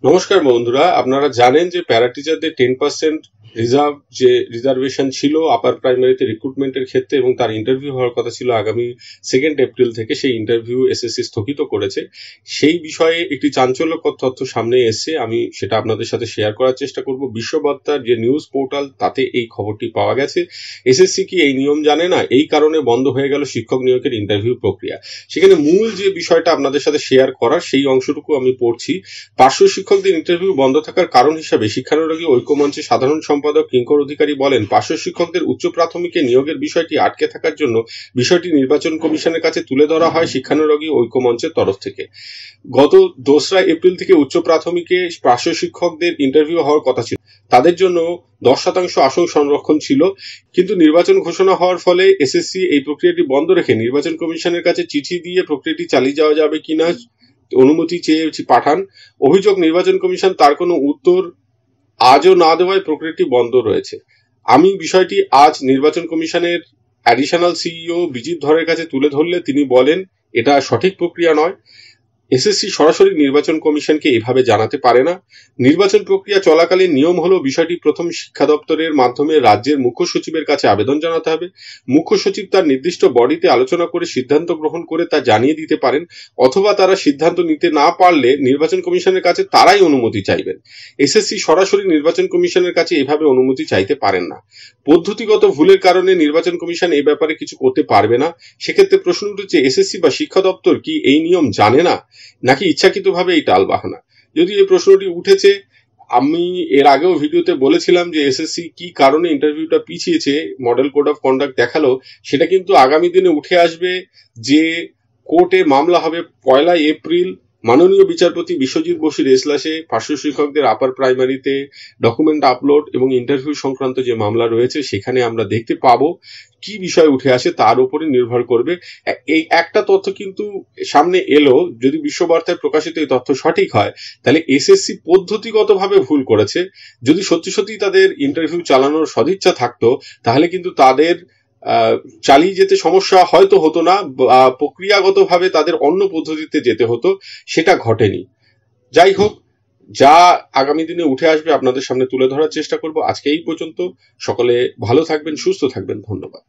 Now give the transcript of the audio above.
নমস্কার বন্ধুরা, আপনারা জানেন যে প্যারা টিচারদের 10% রিজার্ভেশন ছিল আপার প্রাইমারিতে রিক্রুটমেন্টের ক্ষেত্রে, এবং তার ইন্টারভিউ হওয়ার কথা ছিল আগামী 2 এপ্রিল থেকে। সেই ইন্টারভিউ এসএসসি স্থগিত করেছে। সেই বিষয়ে একটি চাঞ্চল্যকর তথ্য সামনে এসেছে, আমি সেটা আপনাদের সাথে শেয়ার করার চেষ্টা করব। বিশ্ববার্তার যে নিউজ পোর্টাল, তাতে এই খবরটি পাওয়া গেছে। এসএসসি কি এই নিয়ম জানে না? এই কারণে বন্ধ হয়ে গেল শিক্ষক নিয়োগের ইন্টারভিউ প্রক্রিয়া। সেখানে মূল যে বিষয়টা আপনাদের সাথে শেয়ার করার, সেই অংশটুকু আমি পড়ছি। পার্শ্ব শিক্ষকদের ইন্টারভিউ বন্ধ থাকার কারণ হিসাবে শিক্ষানুরাগী ঐক্যমঞ্চের সাধারণ সম্পাদক কিঙ্কর অধিকারী বলেন, পার্শ্ব শিক্ষকদের উচ্চ প্রাথমিকে নিয়োগের বিষয়টি আটকে থাকার জন্য বিষয়টি নির্বাচন কমিশনের কাছে তুলে ধরা হয় শিক্ষানুরাগী ঐক্যমঞ্চের তরফ থেকে। গত 2 এপ্রিল থেকে উচ্চ প্রাথমিকে পার্শ্ব শিক্ষকদের ইন্টারভিউ হওয়ার কথা ছিল। তাদের জন্য 10% আসন সংরক্ষণ ছিল, কিন্তু নির্বাচন ঘোষণা হওয়ার ফলে এসএসসি এই প্রক্রিয়াটি বন্ধ রেখে নির্বাচন কমিশনের কাছে চিঠি দিয়ে প্রক্রিয়াটি চালিয়ে যাওয়া যাবে কিনা অনুমতি চেয়ে পাঠান। অভিযোগ, নির্বাচন কমিশন তার কোনো উত্তর আজও না দেওয়ায় প্রক্রিয়াটি বন্ধ রয়েছে। আমি বিষয়টি আজ নির্বাচন কমিশনের অ্যাডিশনাল সিইও বিজিত ধরের কাছে তুলে ধরলে তিনি বলেন, এটা সঠিক প্রক্রিয়া নয়। এসএসসি সরাসরি নির্বাচন কমিশনকে এভাবে জানাতে পারে না। নির্বাচন প্রক্রিয়া চলাকালীন নিয়ম হলো বিষয়টি প্রথম শিক্ষা দপ্তরের মাধ্যমে রাজ্যের মুখ্য সচিবের কাছে আবেদন জানাতে হবে। মুখ্য সচিব তার নির্দিষ্ট বডিতে আলোচনা করে সিদ্ধান্ত গ্রহণ করে তা জানিয়ে দিতে পারেন, অথবা তারা সিদ্ধান্ত নিতে না পারলে নির্বাচন কমিশনের কাছে তারাই অনুমতি চাইবেন। এসএসসি সরাসরি নির্বাচন কমিশনের কাছে এভাবে অনুমতি চাইতে পারেন না। পদ্ধতিগত ভুলের কারণে নির্বাচন কমিশন এই ব্যাপারে কিছু করতে পারবে না। সেক্ষেত্রে প্রশ্ন উঠেছে, এসএসসি বা শিক্ষা দপ্তর কি এই নিয়ম জানে না, নাকি ইচ্ছাকৃতভাবে এই টালবাহানা? যদি এই প্রশ্নটি উঠেছে, আমি এর আগেও ভিডিওতে বলেছিলাম যে এসএসসি কি কারণে ইন্টারভিউটা পিছিয়েছে, মডেল কোড অফ কন্ডাক্ট দেখালো। সেটা কিন্তু আগামী দিনে উঠে আসবে, যে কোর্টে মামলা হবে 1 এপ্রিল। মাননীয় বিচারপতি বিশ্বজিৎ বসুর এজলাসে পার্শ্ব শিক্ষকদের আপার প্রাইমারিতে ডকুমেন্ট আপলোড এবং ইন্টারভিউ সংক্রান্ত যে মামলা রয়েছে, সেখানে আমরা দেখতে পাবো কি বিষয় উঠে আসে, তার উপরে নির্ভর করবে। এই একটা তথ্য কিন্তু সামনে এলো, যদি বিশ্ববার্তায় প্রকাশিত এই তথ্য সঠিক হয়, তাহলে এসএসসি পদ্ধতিগতভাবে ভুল করেছে। যদি সত্যি সত্যি তাদের ইন্টারভিউ চালানোর সদিচ্ছা থাকতো, তাহলে কিন্তু তাদের চালিয়ে যেতে সমস্যা হয়তো হতো না, প্রক্রিয়াগতভাবে তাদের অন্য পদ্ধতিতে যেতে হতো। সেটা ঘটেনি। যাই হোক, যা আগামী দিনে উঠে আসবে আপনাদের সামনে তুলে ধরার চেষ্টা করব। আজকে এই পর্যন্ত। সকলে ভালো থাকবেন, সুস্থ থাকবেন। ধন্যবাদ।